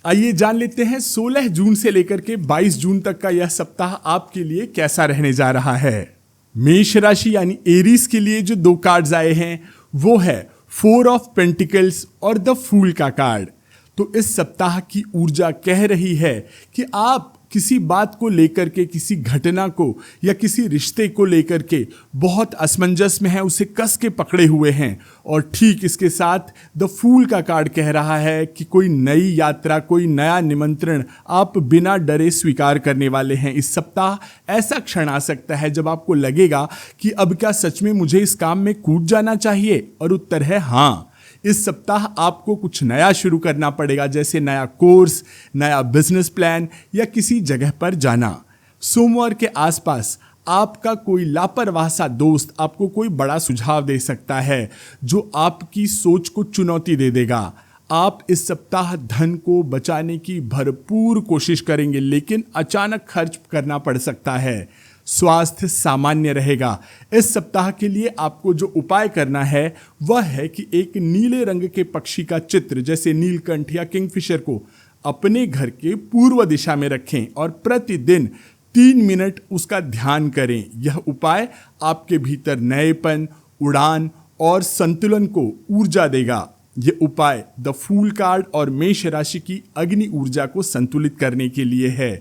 आइए जान लेते हैं 16 जून से लेकर के 22 जून तक का यह सप्ताह आपके लिए कैसा रहने जा रहा है। मेष राशि यानी एरीज के लिए जो दो कार्ड्स आए हैं वो है 4 ऑफ पेंटिकल्स और द फूल का कार्ड। तो इस सप्ताह की ऊर्जा कह रही है कि आप किसी बात को लेकर के, किसी घटना को या किसी रिश्ते को लेकर के बहुत असमंजस में है, उसे कस के पकड़े हुए हैं। और ठीक इसके साथ द फूल का कार्ड कह रहा है कि कोई नई यात्रा, कोई नया निमंत्रण आप बिना डरे स्वीकार करने वाले हैं। इस सप्ताह ऐसा क्षण आ सकता है जब आपको लगेगा कि अब क्या सच में मुझे इस काम में कूद जाना चाहिए, और उत्तर है हाँ। इस सप्ताह आपको कुछ नया शुरू करना पड़ेगा, जैसे नया कोर्स, नया बिजनेस प्लान या किसी जगह पर जाना। सोमवार के आसपास आपका कोई लापरवाह सा दोस्त आपको कोई बड़ा सुझाव दे सकता है जो आपकी सोच को चुनौती दे देगा। आप इस सप्ताह धन को बचाने की भरपूर कोशिश करेंगे, लेकिन अचानक खर्च करना पड़ सकता है। स्वास्थ्य सामान्य रहेगा। इस सप्ताह के लिए आपको जो उपाय करना है वह है कि एक नीले रंग के पक्षी का चित्र, जैसे नीलकंठ या किंगफिशर, को अपने घर के पूर्व दिशा में रखें और प्रतिदिन 3 मिनट उसका ध्यान करें। यह उपाय आपके भीतर नएपन, उड़ान और संतुलन को ऊर्जा देगा। ये उपाय द फूल कार्ड और मेष राशि की अग्नि ऊर्जा को संतुलित करने के लिए है।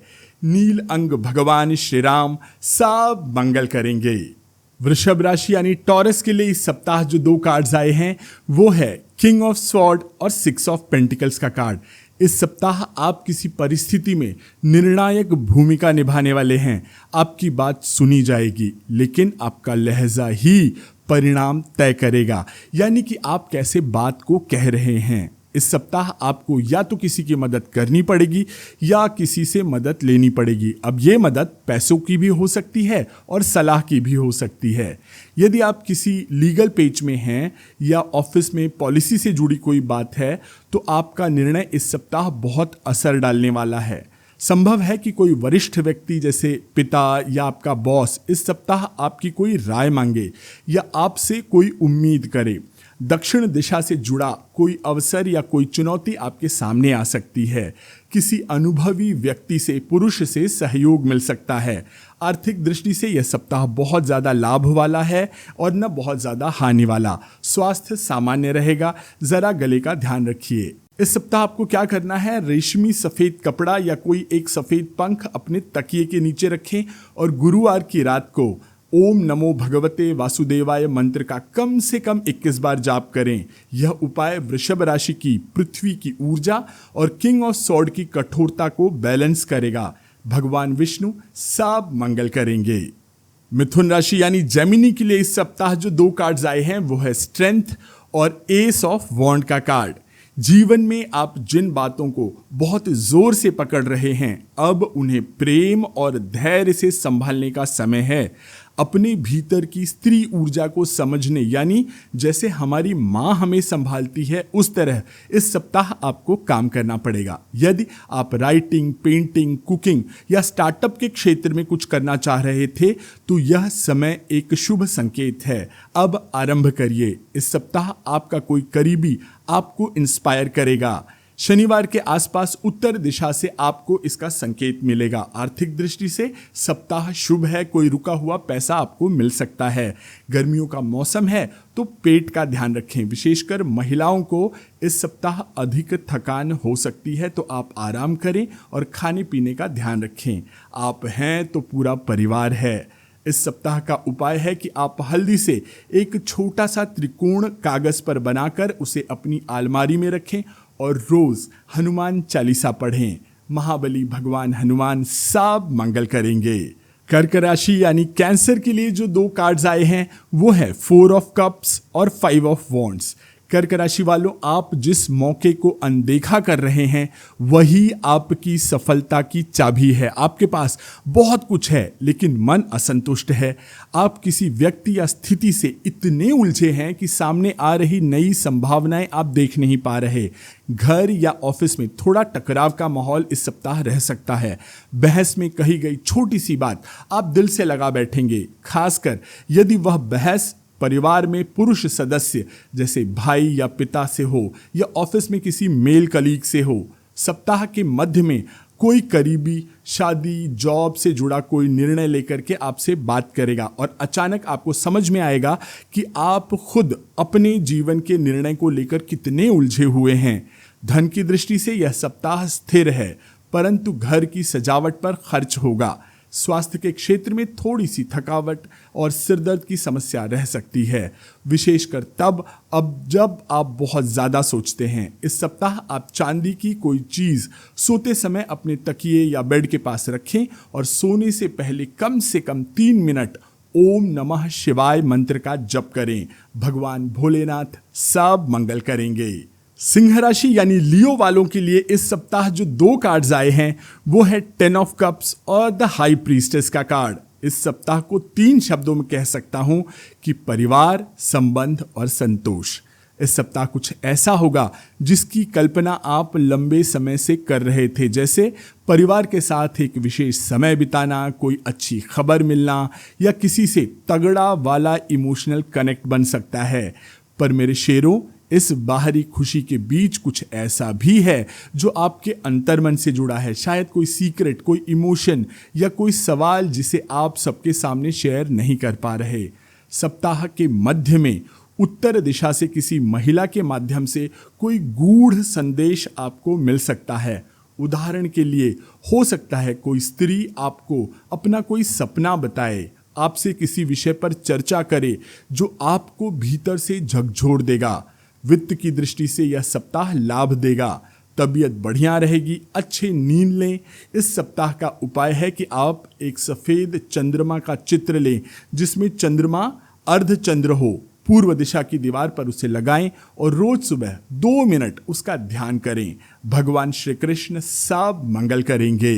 नील अंग भगवान श्री राम सब मंगल करेंगे। वृषभ राशि यानी टॉरस के लिए इस सप्ताह जो दो कार्ड्स आए हैं वो है किंग ऑफ स्वॉर्ड और 6 ऑफ पेंटिकल्स का कार्ड। इस सप्ताह आप किसी परिस्थिति में निर्णायक भूमिका निभाने वाले हैं। आपकी बात सुनी जाएगी, लेकिन आपका लहजा ही परिणाम तय करेगा, यानी कि आप कैसे बात को कह रहे हैं। इस सप्ताह आपको या तो किसी की मदद करनी पड़ेगी या किसी से मदद लेनी पड़ेगी। अब ये मदद पैसों की भी हो सकती है और सलाह की भी हो सकती है। यदि आप किसी लीगल पेज में हैं या ऑफिस में पॉलिसी से जुड़ी कोई बात है तो आपका निर्णय इस सप्ताह बहुत असर डालने वाला है। संभव है कि कोई वरिष्ठ व्यक्ति जैसे पिता या आपका बॉस इस सप्ताह आपकी कोई राय मांगे या आपसे कोई उम्मीद करे। दक्षिण दिशा से जुड़ा कोई अवसर या कोई चुनौती आपके सामने आ सकती है। किसी अनुभवी व्यक्ति से, पुरुष से सहयोग मिल सकता है। आर्थिक दृष्टि से यह सप्ताह बहुत ज़्यादा लाभ वाला है और न बहुत ज़्यादा हानि वाला। स्वास्थ्य सामान्य रहेगा, ज़रा गले का ध्यान रखिए। इस सप्ताह आपको क्या करना है, रेशमी सफ़ेद कपड़ा या कोई एक सफ़ेद पंख अपने तकिए के नीचे रखें और गुरुवार की रात को ओम नमो भगवते वासुदेवाय मंत्र का कम से कम 21 बार जाप करें। यह उपाय वृषभ राशि की पृथ्वी की ऊर्जा और किंग ऑफ स्वॉर्ड की कठोरता को बैलेंस करेगा। भगवान विष्णु सब मंगल करेंगे। मिथुन राशि यानी जेमिनी के लिए इस सप्ताह जो दो कार्ड्स आए हैं वो है स्ट्रेंथ और एस ऑफ वॉन्ड का कार्ड। जीवन में आप जिन बातों को बहुत जोर से पकड़ रहे हैं, अब उन्हें प्रेम और धैर्य से संभालने का समय है। अपने भीतर की स्त्री ऊर्जा को समझने, यानी जैसे हमारी माँ हमें संभालती है उस तरह इस सप्ताह आपको काम करना पड़ेगा। यदि आप राइटिंग, पेंटिंग, कुकिंग या स्टार्टअप के क्षेत्र में कुछ करना चाह रहे थे तो यह समय एक शुभ संकेत है। अब आरंभ करिए। इस सप्ताह आपका कोई करीबी आपको इंस्पायर करेगा। शनिवार के आसपास उत्तर दिशा से आपको इसका संकेत मिलेगा। आर्थिक दृष्टि से सप्ताह शुभ है, कोई रुका हुआ पैसा आपको मिल सकता है। गर्मियों का मौसम है तो पेट का ध्यान रखें। विशेषकर महिलाओं को इस सप्ताह अधिक थकान हो सकती है, तो आप आराम करें और खाने पीने का ध्यान रखें। आप हैं तो पूरा परिवार है। इस सप्ताह का उपाय है कि आप हल्दी से एक छोटा सा त्रिकोण कागज पर बनाकर उसे अपनी अलमारी में रखें और रोज हनुमान चालीसा पढ़ें। महाबली भगवान हनुमान सब मंगल करेंगे। कर्क राशि यानी कैंसर के लिए जो दो कार्ड्स आए हैं वो है 4 ऑफ कप्स और 5 ऑफ वॉन्ड्स। कर्क राशि वालों, आप जिस मौके को अनदेखा कर रहे हैं वही आपकी सफलता की चाबी है। आपके पास बहुत कुछ है लेकिन मन असंतुष्ट है। आप किसी व्यक्ति या स्थिति से इतने उलझे हैं कि सामने आ रही नई संभावनाएं आप देख नहीं पा रहे। घर या ऑफिस में थोड़ा टकराव का माहौल इस सप्ताह रह सकता है। बहस में कही गई छोटी सी बात आप दिल से लगा बैठेंगे, खासकर यदि वह बहस परिवार में पुरुष सदस्य जैसे भाई या पिता से हो या ऑफिस में किसी मेल कलीग से हो। सप्ताह के मध्य में कोई करीबी शादी जॉब से जुड़ा कोई निर्णय लेकर के आपसे बात करेगा और अचानक आपको समझ में आएगा कि आप खुद अपने जीवन के निर्णय को लेकर कितने उलझे हुए हैं। धन की दृष्टि से यह सप्ताह स्थिर है, परंतु घर की सजावट पर खर्च होगा। स्वास्थ्य के क्षेत्र में थोड़ी सी थकावट और सिरदर्द की समस्या रह सकती है, विशेषकर तब जब आप बहुत ज़्यादा सोचते हैं। इस सप्ताह आप चांदी की कोई चीज़ सोते समय अपने तकिए या बेड के पास रखें और सोने से पहले कम से कम 3 मिनट ओम नमः शिवाय मंत्र का जप करें। भगवान भोलेनाथ सब मंगल करेंगे। सिंह राशि यानी लियो वालों के लिए इस सप्ताह जो 2 कार्ड्स आए हैं वो है 10 ऑफ कप्स और द हाई प्रीस्टेस का कार्ड। इस सप्ताह को 3 शब्दों में कह सकता हूं कि परिवार, संबंध और संतोष। इस सप्ताह कुछ ऐसा होगा जिसकी कल्पना आप लंबे समय से कर रहे थे, जैसे परिवार के साथ एक विशेष समय बिताना, कोई अच्छी खबर मिलना या किसी से तगड़ा वाला इमोशनल कनेक्ट बन सकता है। पर मेरे शेरों, इस बाहरी खुशी के बीच कुछ ऐसा भी है जो आपके अंतर्मन से जुड़ा है। शायद कोई सीक्रेट, कोई इमोशन या कोई सवाल जिसे आप सबके सामने शेयर नहीं कर पा रहे। सप्ताह के मध्य में उत्तर दिशा से किसी महिला के माध्यम से कोई गूढ़ संदेश आपको मिल सकता है। उदाहरण के लिए हो सकता है कोई स्त्री आपको अपना कोई सपना बताए, आपसे किसी विषय पर चर्चा करे जो आपको भीतर से झकझोर देगा। वित्त की दृष्टि से यह सप्ताह लाभ देगा। तबीयत बढ़िया रहेगी, अच्छे नींद लें। इस सप्ताह का उपाय है कि आप एक सफ़ेद चंद्रमा का चित्र लें जिसमें चंद्रमा अर्धचंद्र हो, पूर्व दिशा की दीवार पर उसे लगाएं और रोज सुबह 2 मिनट उसका ध्यान करें। भगवान श्री कृष्ण सब मंगल करेंगे।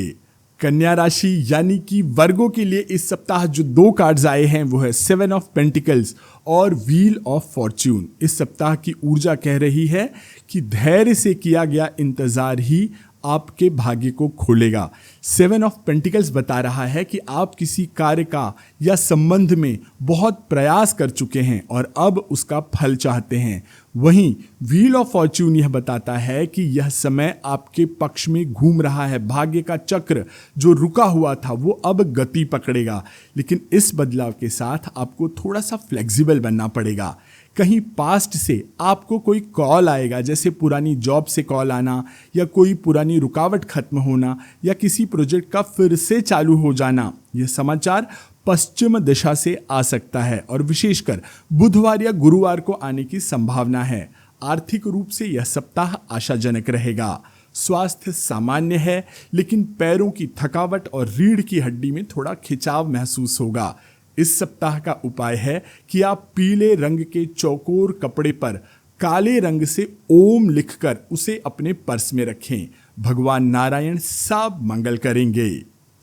कन्या राशि यानी कि वर्गों के लिए इस सप्ताह जो 2 कार्ड्स आए हैं वो है 7 ऑफ पेंटिकल्स और व्हील ऑफ फॉर्च्यून। इस सप्ताह की ऊर्जा कह रही है कि धैर्य से किया गया इंतजार ही आपके भाग्य को खोलेगा। 7 ऑफ पेंटिकल्स बता रहा है कि आप किसी कार्य का या संबंध में बहुत प्रयास कर चुके हैं और अब उसका फल चाहते हैं। वहीं व्हील ऑफ फॉर्च्यून यह बताता है कि यह समय आपके पक्ष में घूम रहा है। भाग्य का चक्र जो रुका हुआ था वो अब गति पकड़ेगा, लेकिन इस बदलाव के साथ आपको थोड़ा सा फ्लेक्सिबल बनना पड़ेगा। कहीं पास्ट से आपको कोई कॉल आएगा, जैसे पुरानी जॉब से कॉल आना या कोई पुरानी रुकावट खत्म होना या किसी प्रोजेक्ट का फिर से चालू हो जाना। यह समाचार पश्चिम दिशा से आ सकता है और विशेषकर बुधवार या गुरुवार को आने की संभावना है। आर्थिक रूप से यह सप्ताह आशाजनक रहेगा। स्वास्थ्य सामान्य है, लेकिन पैरों की थकावट और रीढ़ की हड्डी में थोड़ा खिंचाव महसूस होगा। इस सप्ताह का उपाय है कि आप पीले रंग के चौकोर कपड़े पर काले रंग से ओम लिखकर उसे अपने पर्स में रखें। भगवान नारायण सब मंगल करेंगे।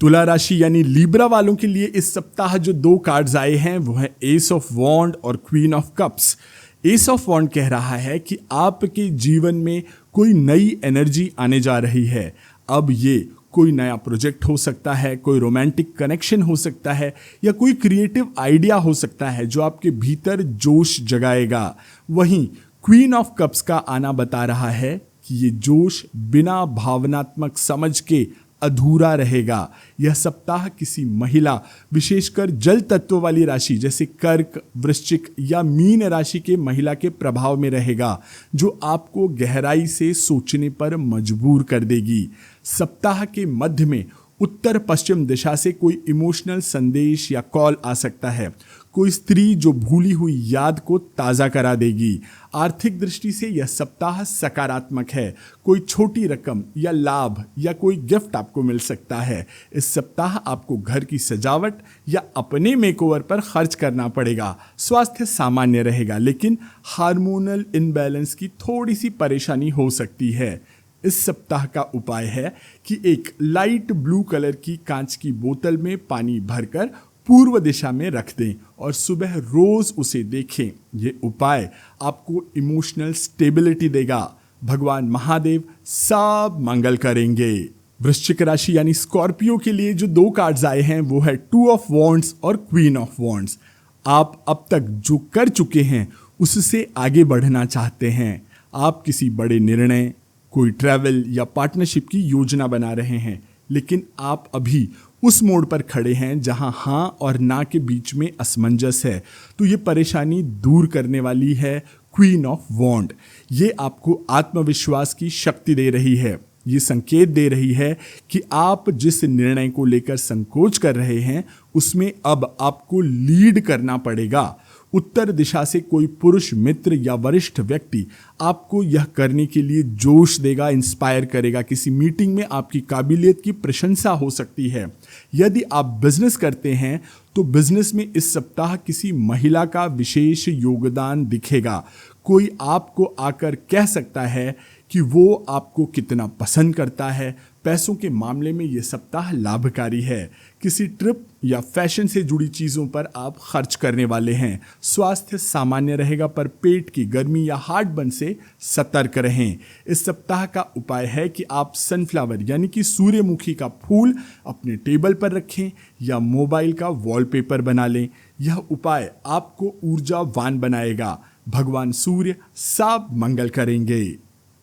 तुला राशि यानी लिब्रा वालों के लिए इस सप्ताह जो 2 कार्ड्स आए हैं वो है एस ऑफ वॉन्ड और queen of cups. Ace of wand कह रहा है कि आपके जीवन में कोई नई एनर्जी आने जा रही है। अब ये कोई नया प्रोजेक्ट हो सकता है, कोई रोमांटिक कनेक्शन हो सकता है या कोई क्रिएटिव आइडिया हो सकता है जो आपके भीतर जोश जगाएगा। वहीं क्वीन ऑफ कप्स का आना बता रहा है कि ये जोश बिना भावनात्मक समझ के अधूरा रहेगा। यह सप्ताह किसी महिला, विशेषकर जल तत्व वाली राशि जैसे कर्क, वृश्चिक या मीन राशि के महिला के प्रभाव में रहेगा, जो आपको गहराई से सोचने पर मजबूर कर देगी। सप्ताह के मध्य में उत्तर पश्चिम दिशा से कोई इमोशनल संदेश या कॉल आ सकता है। कोई स्त्री जो भूली हुई याद को ताज़ा करा देगी। आर्थिक दृष्टि से यह सप्ताह सकारात्मक है। कोई छोटी रकम या लाभ या कोई गिफ्ट आपको मिल सकता है। इस सप्ताह आपको घर की सजावट या अपने मेकओवर पर खर्च करना पड़ेगा। स्वास्थ्य सामान्य रहेगा, लेकिन हार्मोनल इनबैलेंस की थोड़ी सी परेशानी हो सकती है। इस सप्ताह का उपाय है कि एक लाइट ब्लू कलर की कांच की बोतल में पानी भरकर पूर्व दिशा में रख दें और सुबह रोज उसे देखें। ये उपाय आपको इमोशनल स्टेबिलिटी देगा। भगवान महादेव सब मंगल करेंगे। वृश्चिक राशि यानी स्कॉर्पियो के लिए जो 2 कार्ड्स आए हैं वो है 2 ऑफ वॉन्ड्स और क्वीन ऑफ वॉन्ड्स। आप अब तक जो कर चुके हैं उससे आगे बढ़ना चाहते हैं। आप किसी बड़े निर्णय, कोई ट्रैवल या पार्टनरशिप की योजना बना रहे हैं, लेकिन आप अभी उस मोड़ पर खड़े हैं जहां हाँ और ना के बीच में असमंजस है, तो ये परेशानी दूर करने वाली है क्वीन ऑफ वॉन्ड। ये आपको आत्मविश्वास की शक्ति दे रही है। ये संकेत दे रही है कि आप जिस निर्णय को लेकर संकोच कर रहे हैं उसमें अब आपको लीड करना पड़ेगा। उत्तर दिशा से कोई पुरुष मित्र या वरिष्ठ व्यक्ति आपको यह करने के लिए जोश देगा, इंस्पायर करेगा। किसी मीटिंग में आपकी काबिलियत की प्रशंसा हो सकती है। यदि आप बिजनेस करते हैं तो बिजनेस में इस सप्ताह किसी महिला का विशेष योगदान दिखेगा। कोई आपको आकर कह सकता है कि वो आपको कितना पसंद करता है। पैसों के मामले में ये सप्ताह लाभकारी है। किसी ट्रिप या फैशन से जुड़ी चीज़ों पर आप खर्च करने वाले हैं। स्वास्थ्य सामान्य रहेगा, पर पेट की गर्मी या हार्ट बर्न से सतर्क रहें। इस सप्ताह का उपाय है कि आप सनफ्लावर यानी कि सूर्यमुखी का फूल अपने टेबल पर रखें या मोबाइल का वॉलपेपर बना लें। यह उपाय आपको ऊर्जावान बनाएगा। भगवान सूर्य सब मंगल करेंगे।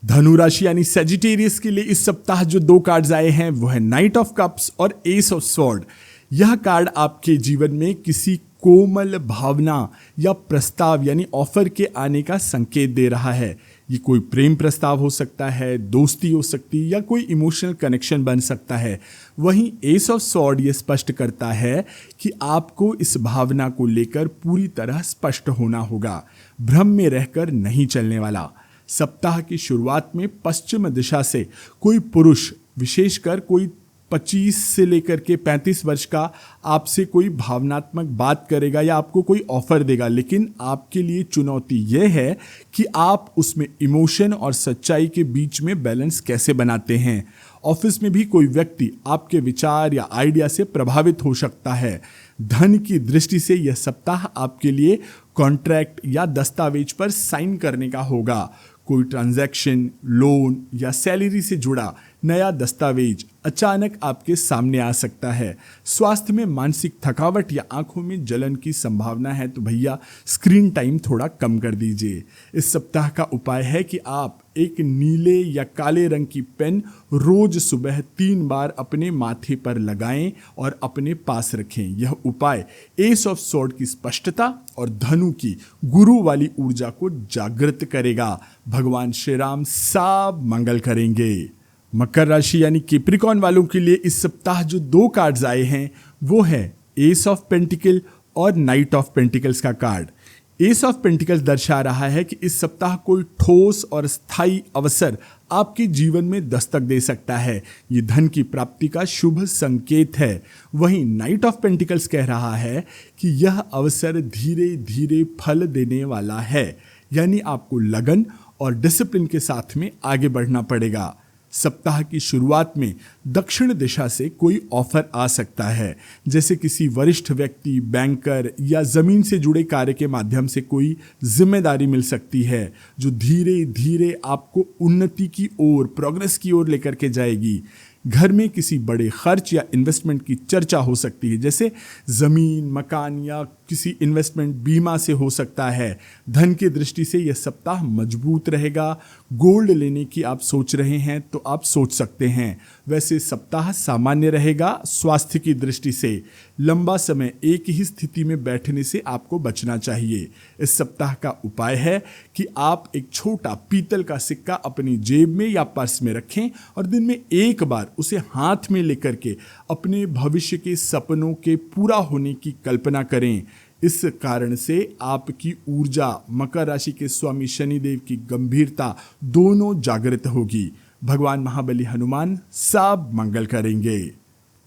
धनु राशि यानी सेजिटेरियस के लिए इस सप्ताह जो 2 कार्ड्स आए हैं वो है नाइट ऑफ कप्स और एस ऑफ स्वॉर्ड। यह कार्ड आपके जीवन में किसी कोमल भावना या प्रस्ताव यानी ऑफर के आने का संकेत दे रहा है। ये कोई प्रेम प्रस्ताव हो सकता है, दोस्ती हो सकती है या कोई इमोशनल कनेक्शन बन सकता है। वहीं एस ऑफ स्वॉर्ड ये स्पष्ट करता है कि आपको इस भावना को लेकर पूरी तरह स्पष्ट होना होगा। भ्रम में रहकर नहीं चलने वाला। सप्ताह की शुरुआत में पश्चिम दिशा से कोई पुरुष, विशेषकर कोई 25 से लेकर के 35 वर्ष का, आपसे कोई भावनात्मक बात करेगा या आपको कोई ऑफर देगा, लेकिन आपके लिए चुनौती यह है कि आप उसमें इमोशन और सच्चाई के बीच में बैलेंस कैसे बनाते हैं। ऑफिस में भी कोई व्यक्ति आपके विचार या आइडिया से प्रभावित हो सकता है। धन की दृष्टि से यह सप्ताह आपके लिए कॉन्ट्रैक्ट या दस्तावेज पर साइन करने का होगा। कोई ट्रांजैक्शन, लोन या सैलरी से जुड़ा नया दस्तावेज अचानक आपके सामने आ सकता है। स्वास्थ्य में मानसिक थकावट या आंखों में जलन की संभावना है, तो भैया स्क्रीन टाइम थोड़ा कम कर दीजिए। इस सप्ताह का उपाय है कि आप एक नीले या काले रंग की पेन रोज सुबह 3 बार अपने माथे पर लगाएं और अपने पास रखें। यह उपाय एस ऑफ स्वॉर्ड की स्पष्टता और धनु की गुरु वाली ऊर्जा को जागृत करेगा। भगवान श्री राम सब मंगल करेंगे। मकर राशि यानी कैप्रिकॉर्न वालों के लिए इस सप्ताह जो 2 कार्ड्स आए हैं वो है एस ऑफ पेंटिकल और नाइट ऑफ पेंटिकल्स का कार्ड। एस ऑफ पेंटिकल्स दर्शा रहा है कि इस सप्ताह कोई ठोस और स्थायी अवसर आपके जीवन में दस्तक दे सकता है। ये धन की प्राप्ति का शुभ संकेत है। वहीं नाइट ऑफ पेंटिकल्स कह रहा है कि यह अवसर धीरे धीरे फल देने वाला है, यानी आपको लगन और डिसिप्लिन के साथ में आगे बढ़ना पड़ेगा। सप्ताह की शुरुआत में दक्षिण दिशा से कोई ऑफर आ सकता है, जैसे किसी वरिष्ठ व्यक्ति, बैंकर या जमीन से जुड़े कार्य के माध्यम से कोई जिम्मेदारी मिल सकती है जो धीरे धीरे आपको उन्नति की ओर, प्रोग्रेस की ओर लेकर के जाएगी। घर में किसी बड़े खर्च या इन्वेस्टमेंट की चर्चा हो सकती है, जैसे ज़मीन, मकान या किसी इन्वेस्टमेंट बीमा से हो सकता है। धन की दृष्टि से यह सप्ताह मजबूत रहेगा। गोल्ड लेने की आप सोच रहे हैं तो आप सोच सकते हैं। वैसे सप्ताह सामान्य रहेगा। स्वास्थ्य की दृष्टि से लंबा समय एक ही स्थिति में बैठने से आपको बचना चाहिए। इस सप्ताह का उपाय है कि आप एक छोटा पीतल का सिक्का अपनी जेब में या पर्स में रखें और दिन में एक बार उसे हाथ में लेकर के अपने भविष्य के सपनों के पूरा होने की कल्पना करें। इस कारण से आपकी ऊर्जा, मकर राशि के स्वामी शनिदेव की गंभीरता दोनों जागृत होगी। भगवान महाबली हनुमान सब मंगल करेंगे।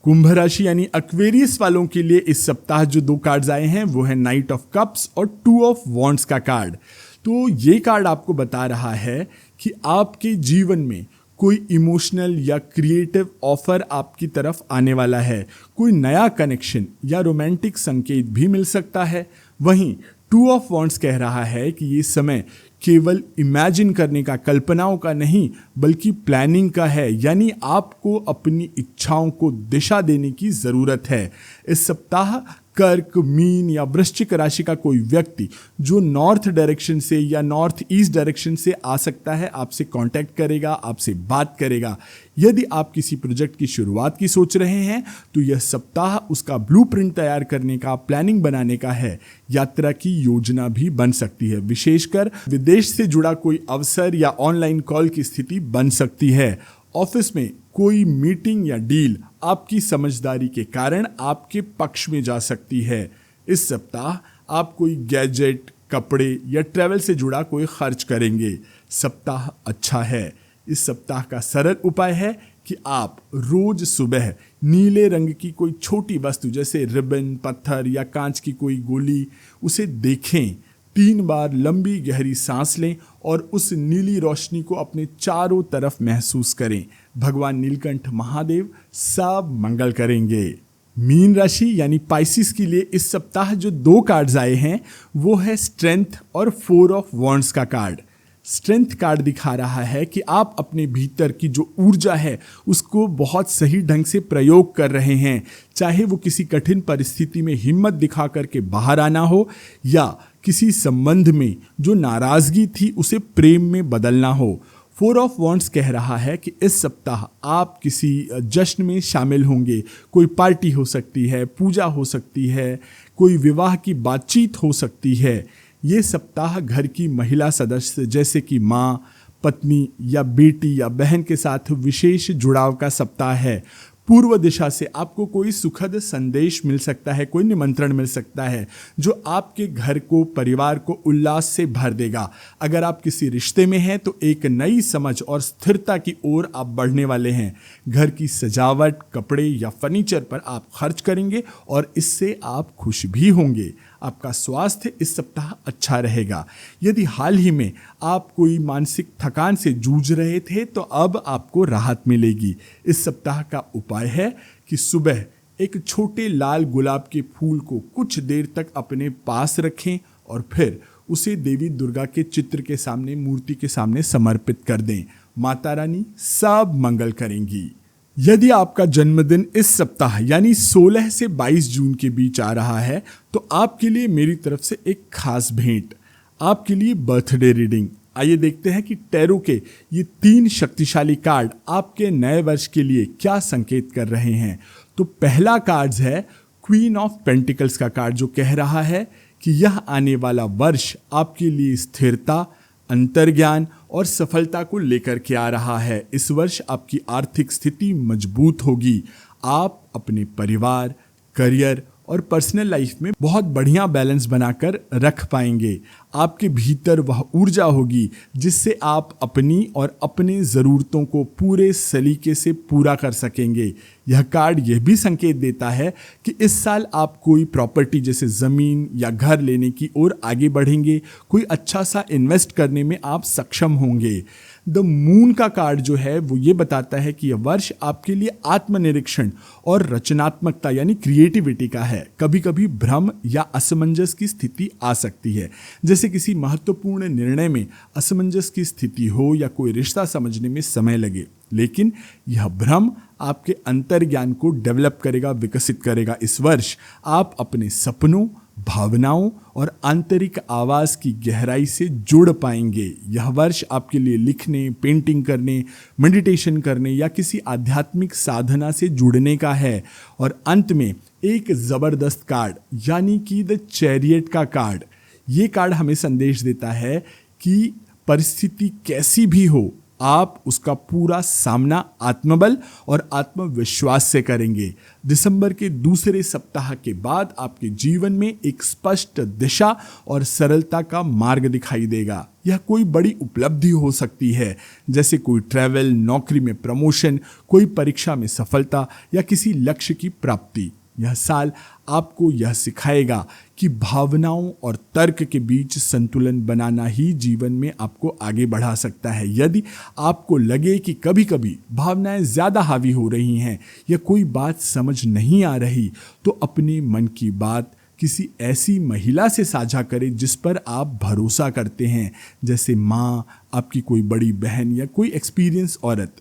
कुंभ राशि यानी एक्वेरियस वालों के लिए इस सप्ताह जो 2 कार्ड्स आए हैं वो है नाइट ऑफ कप्स और 2 ऑफ वॉन्ड्स का कार्ड। तो ये कार्ड आपको बता रहा है कि आपके जीवन में कोई इमोशनल या क्रिएटिव ऑफर आपकी तरफ आने वाला है। कोई नया कनेक्शन या रोमांटिक संकेत भी मिल सकता है। वहीं 2 ऑफ वॉन्ड्स कह रहा है कि ये समय केवल इमेजिन करने का, कल्पनाओं का नहीं बल्कि प्लानिंग का है, यानी आपको अपनी इच्छाओं को दिशा देने की ज़रूरत है। इस सप्ताह कर्क, मीन या वृश्चिक राशि का कोई व्यक्ति जो नॉर्थ डायरेक्शन से या नॉर्थ ईस्ट डायरेक्शन से आ सकता है, आपसे कांटेक्ट करेगा, आपसे बात करेगा। यदि आप किसी प्रोजेक्ट की शुरुआत की सोच रहे हैं तो यह सप्ताह उसका ब्लूप्रिंट तैयार करने का, प्लानिंग बनाने का है। यात्रा की योजना भी बन सकती है। विशेषकर विदेश से जुड़ा कोई अवसर या ऑनलाइन कॉल की स्थिति बन सकती है। ऑफिस में कोई मीटिंग या डील आपकी समझदारी के कारण आपके पक्ष में जा सकती है। इस सप्ताह आप कोई गैजेट, कपड़े या ट्रैवल से जुड़ा कोई खर्च करेंगे। सप्ताह अच्छा है। इस सप्ताह का सरल उपाय है कि आप रोज सुबह नीले रंग की कोई छोटी वस्तु जैसे रिबन, पत्थर या कांच की कोई गोली, उसे देखें, 3 बार लंबी गहरी सांस लें और उस नीली रोशनी को अपने चारों तरफ महसूस करें। भगवान नीलकंठ महादेव सब मंगल करेंगे। मीन राशि यानी पाइसिस के लिए इस सप्ताह जो 2 कार्ड्स आए हैं वो है स्ट्रेंथ और 4 ऑफ वॉन्ड्स का कार्ड। स्ट्रेंथ कार्ड दिखा रहा है कि आप अपने भीतर की जो ऊर्जा है उसको बहुत सही ढंग से प्रयोग कर रहे हैं, चाहे वो किसी कठिन परिस्थिति में हिम्मत दिखा करके बाहर आना हो या किसी संबंध में जो नाराजगी थी उसे प्रेम में बदलना हो। 4 ऑफ वॉन्ड्स कह रहा है कि इस सप्ताह आप किसी जश्न में शामिल होंगे। कोई पार्टी हो सकती है, पूजा हो सकती है, कोई विवाह की बातचीत हो सकती है। ये सप्ताह घर की महिला सदस्य जैसे कि माँ, पत्नी या बेटी या बहन के साथ विशेष जुड़ाव का सप्ताह है। पूर्व दिशा से आपको कोई सुखद संदेश मिल सकता है, कोई निमंत्रण मिल सकता है जो आपके घर को, परिवार को उल्लास से भर देगा। अगर आप किसी रिश्ते में हैं तो एक नई समझ और स्थिरता की ओर आप बढ़ने वाले हैं। घर की सजावट, कपड़े या फर्नीचर पर आप खर्च करेंगे और इससे आप खुश भी होंगे। आपका स्वास्थ्य इस सप्ताह अच्छा रहेगा। यदि हाल ही में आप कोई मानसिक थकान से जूझ रहे थे तो अब आपको राहत मिलेगी। इस सप्ताह का उपाय है कि सुबह एक छोटे लाल गुलाब के फूल को कुछ देर तक अपने पास रखें और फिर उसे देवी दुर्गा के चित्र के सामने, मूर्ति के सामने समर्पित कर दें। माता रानी सब मंगल करेंगी। यदि आपका जन्मदिन इस सप्ताह यानी 16 से 22 जून के बीच आ रहा है तो आपके लिए मेरी तरफ से एक खास भेंट, आपके लिए बर्थडे रीडिंग। आइए देखते हैं कि टैरो के ये 3 शक्तिशाली कार्ड आपके नए वर्ष के लिए क्या संकेत कर रहे हैं। तो पहला कार्ड है क्वीन ऑफ पेंटिकल्स का कार्ड, जो कह रहा है कि यह आने वाला वर्ष आपके लिए स्थिरता, अंतर्ज्ञान और सफलता को लेकर के आ रहा है। इस वर्ष आपकी आर्थिक स्थिति मजबूत होगी। आप अपने परिवार, करियर और पर्सनल लाइफ में बहुत बढ़िया बैलेंस बनाकर रख पाएंगे। आपके भीतर वह ऊर्जा होगी जिससे आप अपनी और अपने ज़रूरतों को पूरे सलीके से पूरा कर सकेंगे। यह कार्ड यह भी संकेत देता है कि इस साल आप कोई प्रॉपर्टी जैसे ज़मीन या घर लेने की ओर आगे बढ़ेंगे। कोई अच्छा सा इन्वेस्ट करने में आप सक्षम होंगे। द मून का कार्ड जो है वो ये बताता है कि यह वर्ष आपके लिए आत्मनिरीक्षण और रचनात्मकता यानी क्रिएटिविटी का है। कभी कभी भ्रम या असमंजस की स्थिति आ सकती है, जैसे किसी महत्वपूर्ण निर्णय में असमंजस की स्थिति हो या कोई रिश्ता समझने में समय लगे। लेकिन यह भ्रम आपके अंतर्ज्ञान को डेवलप करेगा, विकसित करेगा। इस वर्ष आप अपने सपनों, भावनाओं और आंतरिक आवाज़ की गहराई से जुड़ पाएंगे। यह वर्ष आपके लिए लिखने, पेंटिंग करने, मेडिटेशन करने या किसी आध्यात्मिक साधना से जुड़ने का है। और अंत में एक ज़बरदस्त कार्ड यानी कि द चैरियट का कार्ड। ये कार्ड हमें संदेश देता है कि परिस्थिति कैसी भी हो, आप उसका पूरा सामना आत्मबल और आत्मविश्वास से करेंगे। दिसंबर के दूसरे सप्ताह के बाद आपके जीवन में एक स्पष्ट दिशा और सरलता का मार्ग दिखाई देगा। यह कोई बड़ी उपलब्धि हो सकती है, जैसे कोई ट्रैवल, नौकरी में प्रमोशन, कोई परीक्षा में सफलता या किसी लक्ष्य की प्राप्ति। यह साल आपको यह सिखाएगा कि भावनाओं और तर्क के बीच संतुलन बनाना ही जीवन में आपको आगे बढ़ा सकता है। यदि आपको लगे कि कभी कभी भावनाएं ज़्यादा हावी हो रही हैं या कोई बात समझ नहीं आ रही, तो अपने मन की बात किसी ऐसी महिला से साझा करें जिस पर आप भरोसा करते हैं, जैसे माँ, आपकी कोई बड़ी बहन या कोई एक्सपीरियंस औरत।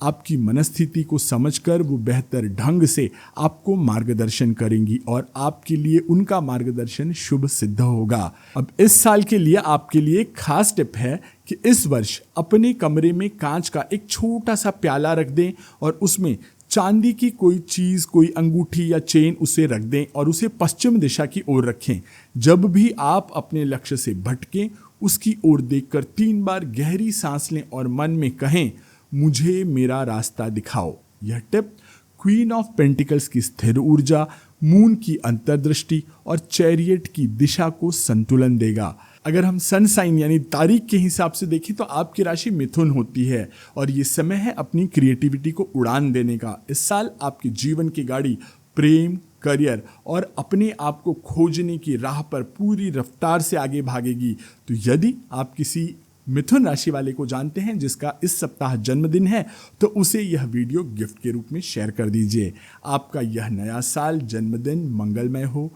आपकी मनस्थिति को समझकर वो बेहतर ढंग से आपको मार्गदर्शन करेंगी और आपके लिए उनका मार्गदर्शन शुभ सिद्ध होगा। अब इस साल के लिए आपके लिए एक खास टिप है कि इस वर्ष अपने कमरे में कांच का एक छोटा सा प्याला रख दें और उसमें चांदी की कोई चीज, कोई अंगूठी या चेन उसे रख दें और उसे पश्चिम दिशा की ओर रखें। जब भी आप अपने लक्ष्य से भटकें, उसकी ओर देखकर 3 बार गहरी सांस लें और मन में कहें, मुझे मेरा रास्ता दिखाओ। यह टिप क्वीन ऑफ पेंटिकल्स की स्थिर ऊर्जा, मून की अंतर्दृष्टि और चैरियट की दिशा को संतुलन देगा। अगर हम सन साइन यानी तारीख के हिसाब से देखें तो आपकी राशि मिथुन होती है और ये समय है अपनी क्रिएटिविटी को उड़ान देने का। इस साल आपके जीवन की गाड़ी प्रेम, करियर और अपने आप को खोजने की राह पर पूरी रफ्तार से आगे भागेगी। तो यदि आप किसी मिथुन राशि वाले को जानते हैं जिसका इस सप्ताह जन्मदिन है तो उसे यह वीडियो गिफ्ट के रूप में शेयर कर दीजिए। आपका यह नया साल जन्मदिन मंगलमय हो,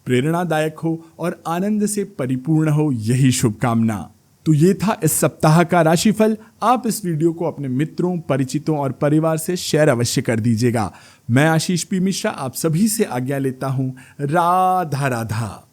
प्रेरणादायक हो और आनंद से परिपूर्ण हो, यही शुभकामना। तो ये था इस सप्ताह का राशिफल। आप इस वीडियो को अपने मित्रों, परिचितों और परिवार से शेयर अवश्य कर दीजिएगा। मैं आशीष पी मिश्रा आप सभी से आज्ञा लेता हूं। राधा राधा।